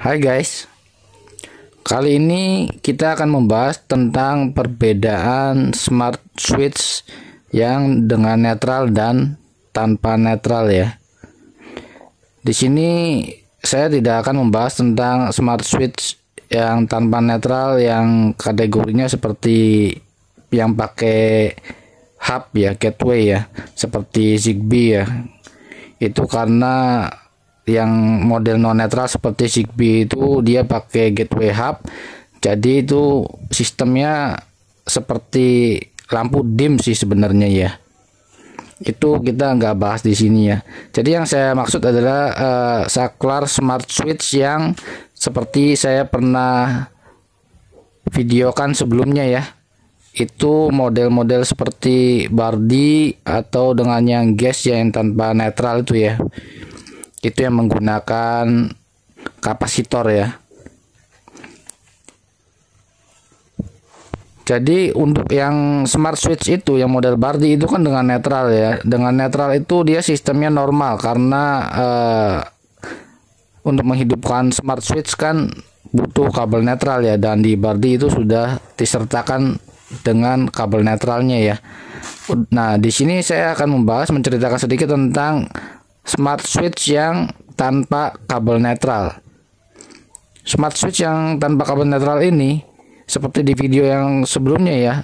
Hai guys, kali ini kita akan membahas tentang perbedaan smart switch yang dengan netral dan tanpa netral ya. Di sini saya tidak akan membahas tentang smart switch yang tanpa netral yang kategorinya seperti yang pakai hub ya, gateway ya, seperti Zigbee ya. Itu karena yang model non netral seperti Zigbee itu dia pakai gateway hub, jadi itu sistemnya seperti lampu dim sih sebenarnya ya. Itu kita nggak bahas di sini ya. Jadi yang saya maksud adalah saklar smart switch yang seperti saya pernah videokan sebelumnya ya. Itu model-model seperti Bardi atau dengan yang gas yang tanpa netral itu ya. Itu yang menggunakan kapasitor ya. Jadi untuk yang smart switch itu yang model Bardi itu kan dengan netral ya. Dengan netral itu dia sistemnya normal karena untuk menghidupkan smart switch kan butuh kabel netral ya, dan di Bardi itu sudah disertakan dengan kabel netralnya ya. Nah, di sini saya akan menceritakan sedikit tentang smart switch yang tanpa kabel netral. Smart switch yang tanpa kabel netral ini seperti di video yang sebelumnya ya,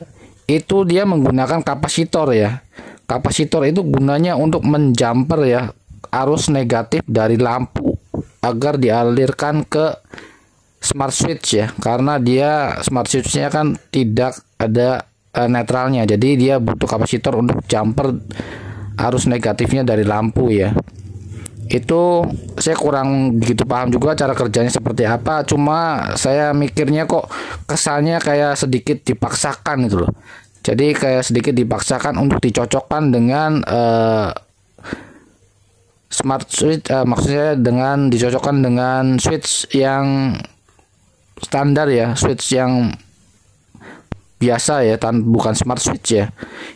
itu dia menggunakan kapasitor ya. Kapasitor itu gunanya untuk menjumper ya arus negatif dari lampu agar dialirkan ke smart switch ya, karena dia smart switchnya kan tidak ada netralnya, jadi dia butuh kapasitor untuk jumper arus negatifnya dari lampu ya. Itu saya kurang begitu paham juga cara kerjanya seperti apa, cuma saya mikirnya kok kesannya kayak sedikit dipaksakan itu loh. Jadi kayak sedikit dipaksakan untuk dicocokkan dengan smart switch, maksudnya dengan dicocokkan dengan switch yang standar ya, switch yang biasa ya, bukan smart switch ya.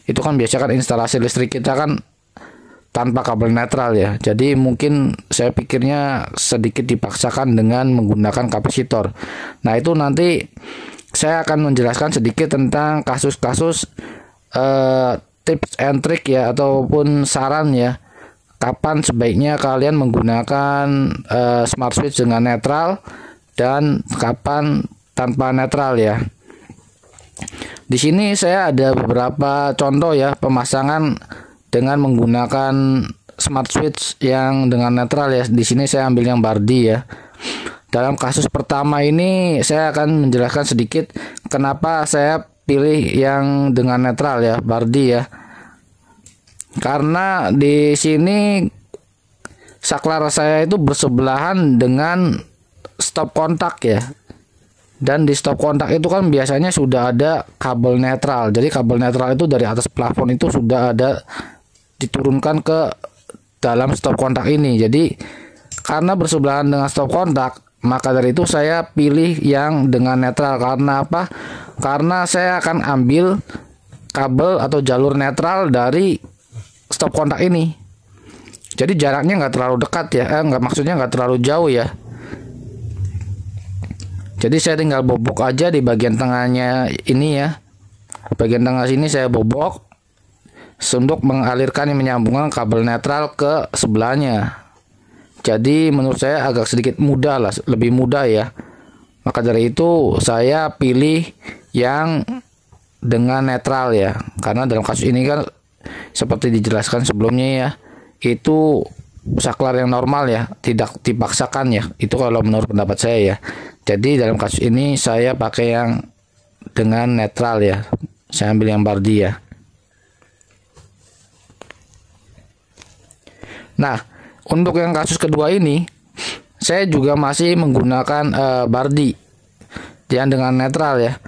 Itu kan biasa kan instalasi listrik kita kan tanpa kabel netral ya. Jadi mungkin saya pikirnya sedikit dipaksakan dengan menggunakan kapasitor. Nah, itu nanti saya akan menjelaskan sedikit tentang kasus-kasus tips and trick ya, ataupun saran ya, kapan sebaiknya kalian menggunakan smart switch dengan netral dan kapan tanpa netral ya. Di sini saya ada beberapa contoh ya pemasangan dengan menggunakan smart switch yang dengan netral ya. Di sini saya ambil yang Bardi ya. Dalam kasus pertama ini saya akan menjelaskan sedikit kenapa saya pilih yang dengan netral ya, Bardi ya. Karena di sini saklar saya itu bersebelahan dengan stop kontak ya. Dan di stop kontak itu kan biasanya sudah ada kabel netral. Jadi kabel netral itu dari atas plafon itu sudah ada diturunkan ke dalam stop kontak ini. Jadi karena bersebelahan dengan stop kontak, maka dari itu saya pilih yang dengan netral. Karena apa? Karena saya akan ambil kabel atau jalur netral dari stop kontak ini. Jadi jaraknya nggak terlalu dekat ya, maksudnya nggak terlalu jauh ya. Jadi saya tinggal bobok aja di bagian tengahnya ini ya. Bagian tengah sini saya bobok untuk mengalirkan yang menyambungkan kabel netral ke sebelahnya. Jadi menurut saya agak sedikit mudah lah, lebih mudah ya. Maka dari itu saya pilih yang dengan netral ya. Karena dalam kasus ini kan seperti dijelaskan sebelumnya ya, itu saklar yang normal ya, tidak dipaksakan ya. Itu kalau menurut pendapat saya ya. Jadi dalam kasus ini saya pakai yang dengan netral ya. Saya ambil yang Bardi ya. Nah, untuk yang kasus kedua ini saya juga masih menggunakan Bardi yang dengan netral ya.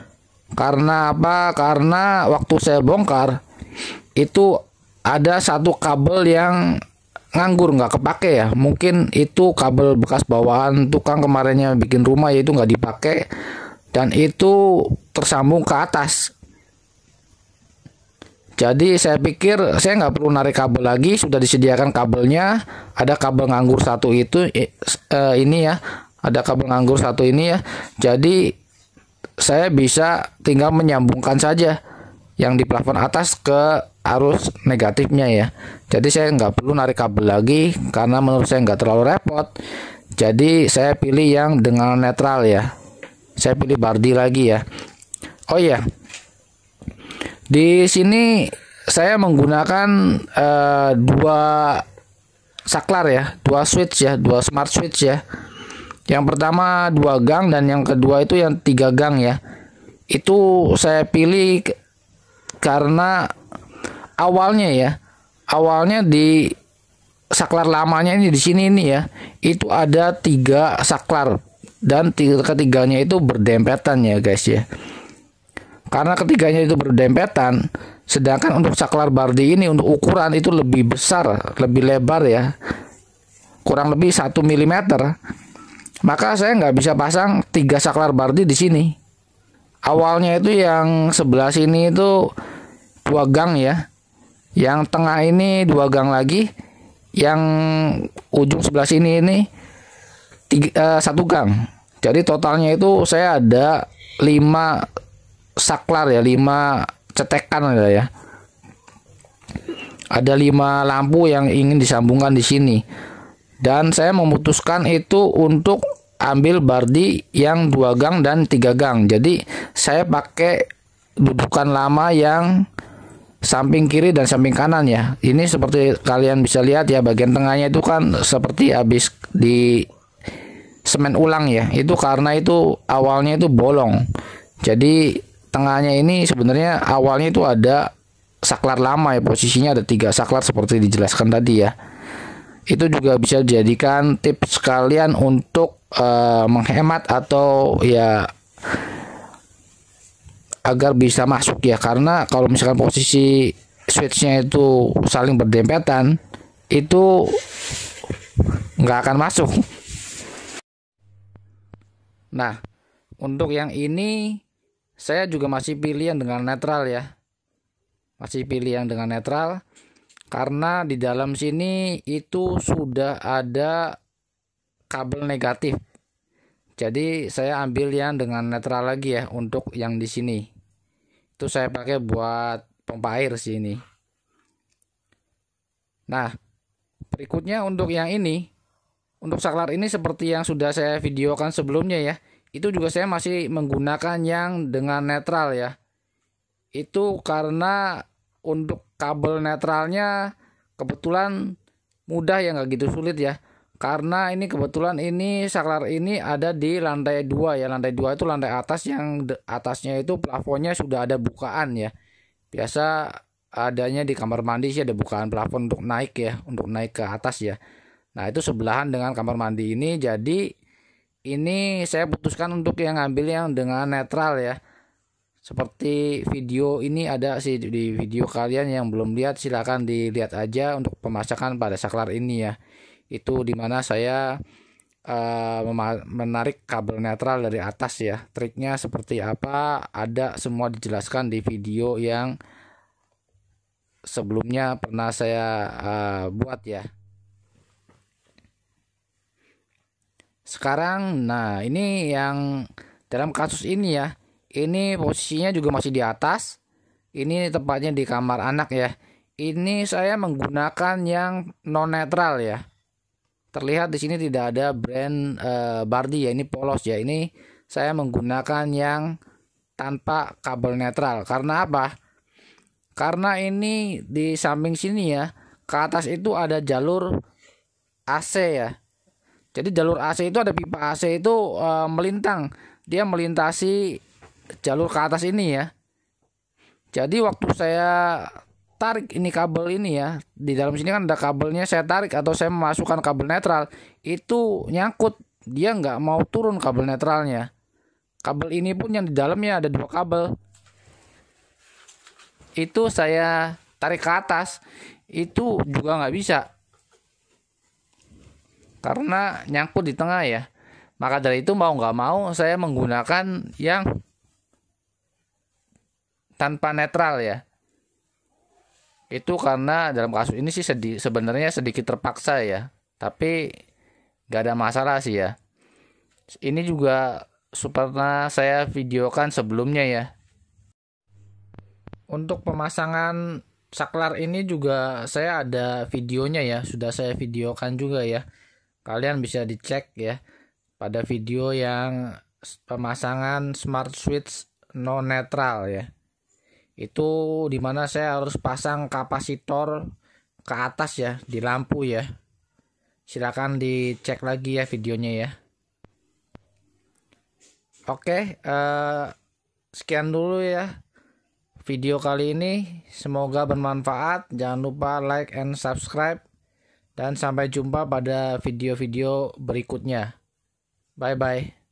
Karena apa? Karena waktu saya bongkar itu ada satu kabel yang nganggur, nggak kepake ya. Mungkin itu kabel bekas bawaan tukang kemarinnya bikin rumah, yaitu nggak dipakai dan itu tersambung ke atas. Jadi saya pikir saya nggak perlu narik kabel lagi, sudah disediakan kabelnya, ada kabel nganggur satu itu ini ya, ada kabel nganggur satu ini ya. Jadi saya bisa tinggal menyambungkan saja yang di plafon atas ke arus negatifnya ya. Jadi saya nggak perlu narik kabel lagi karena menurut saya nggak terlalu repot. Jadi saya pilih yang dengan netral ya. Saya pilih Bardi lagi ya. Oh iya, di sini saya menggunakan dua saklar ya, dua switch ya, dua smart switch ya. Yang pertama 2 gang dan yang kedua itu yang 3 gang ya. Itu saya pilih karena awalnya di saklar lamanya ini di sini ini ya, itu ada 3 saklar dan ketiganya itu berdempetan ya guys ya. Karena ketiganya itu berdempetan, sedangkan untuk saklar Bardi ini untuk ukuran itu lebih besar, lebih lebar ya, kurang lebih 1 mm. Maka saya nggak bisa pasang 3 saklar Bardi di sini. Awalnya itu yang sebelah sini itu 2 gang ya, yang tengah ini 2 gang lagi, yang ujung sebelah sini ini 1 gang. Jadi totalnya itu saya ada 5 saklar ya, 5 cetekan ya. Ada 5 lampu yang ingin disambungkan di sini. Dan saya memutuskan itu untuk ambil Bardi yang 2 gang dan 3 gang. Jadi saya pakai dudukan lama yang samping kiri dan samping kanan ya. Ini seperti kalian bisa lihat ya, bagian tengahnya itu kan seperti habis di semen ulang ya. Itu karena itu awalnya itu bolong. Jadi tengahnya ini sebenarnya awalnya itu ada saklar lama ya, posisinya ada 3 saklar seperti dijelaskan tadi ya. Itu juga bisa dijadikan tips kalian untuk menghemat atau ya agar bisa masuk ya. Karena kalau misalkan posisi switchnya itu saling berdempetan, itu nggak akan masuk. Nah, untuk yang ini saya juga masih pilih yang dengan netral ya. Masih pilih yang dengan netral karena di dalam sini itu sudah ada kabel negatif. Jadi saya ambil yang dengan netral lagi ya untuk yang di sini. Itu saya pakai buat pompa air sini. Nah, berikutnya untuk yang ini, untuk saklar ini seperti yang sudah saya videokan sebelumnya ya. Itu juga saya masih menggunakan yang dengan netral ya. Itu karena untuk kabel netralnya kebetulan mudah ya, nggak gitu sulit ya. Karena ini kebetulan ini saklar ini ada di lantai 2 ya. Lantai 2 itu lantai atas, yang atasnya itu plafonnya sudah ada bukaan ya. Biasa adanya di kamar mandi sih ada bukaan plafon untuk naik ya, untuk naik ke atas ya. Nah, itu sebelahan dengan kamar mandi ini. Jadi ini saya putuskan untuk yang ngambil yang dengan netral ya. Seperti video ini ada sih di video, kalian yang belum lihat silahkan dilihat aja untuk pemasangan pada saklar ini ya. Itu dimana saya menarik kabel netral dari atas ya. Triknya seperti apa ada semua dijelaskan di video yang sebelumnya pernah saya buat ya. Sekarang nah ini yang dalam kasus ini ya. Ini posisinya juga masih di atas. Ini tepatnya di kamar anak ya. Ini saya menggunakan yang non netral ya. Terlihat di sini tidak ada brand Bardi ya. Ini polos ya. Ini saya menggunakan yang tanpa kabel netral. Karena apa? Karena ini di samping sini ya, ke atas itu ada jalur AC ya. Jadi jalur AC itu ada pipa AC itu melintang. Dia melintasi jalur ke atas ini ya. Jadi waktu saya tarik ini kabel ini ya, di dalam sini kan ada kabelnya, saya tarik atau saya memasukkan kabel netral, itu nyangkut, dia nggak mau turun kabel netralnya. Kabel ini pun yang di dalamnya ada 2 kabel, itu saya tarik ke atas, itu juga nggak bisa karena nyangkut di tengah ya. Maka dari itu mau nggak mau saya menggunakan yang tanpa netral ya. Itu karena dalam kasus ini sih sebenarnya sedikit terpaksa ya, tapi gak ada masalah sih ya. Ini juga pernah saya videokan sebelumnya ya. Untuk pemasangan saklar ini juga saya ada videonya ya, sudah saya videokan juga ya. Kalian bisa dicek ya pada video yang pemasangan smart switch non netral ya. Itu dimana saya harus pasang kapasitor ke atas ya di lampu ya. Silakan dicek lagi ya videonya ya. Oke, sekian dulu ya video kali ini. Semoga bermanfaat. Jangan lupa like and subscribe. Dan sampai jumpa pada video-video berikutnya. Bye-bye.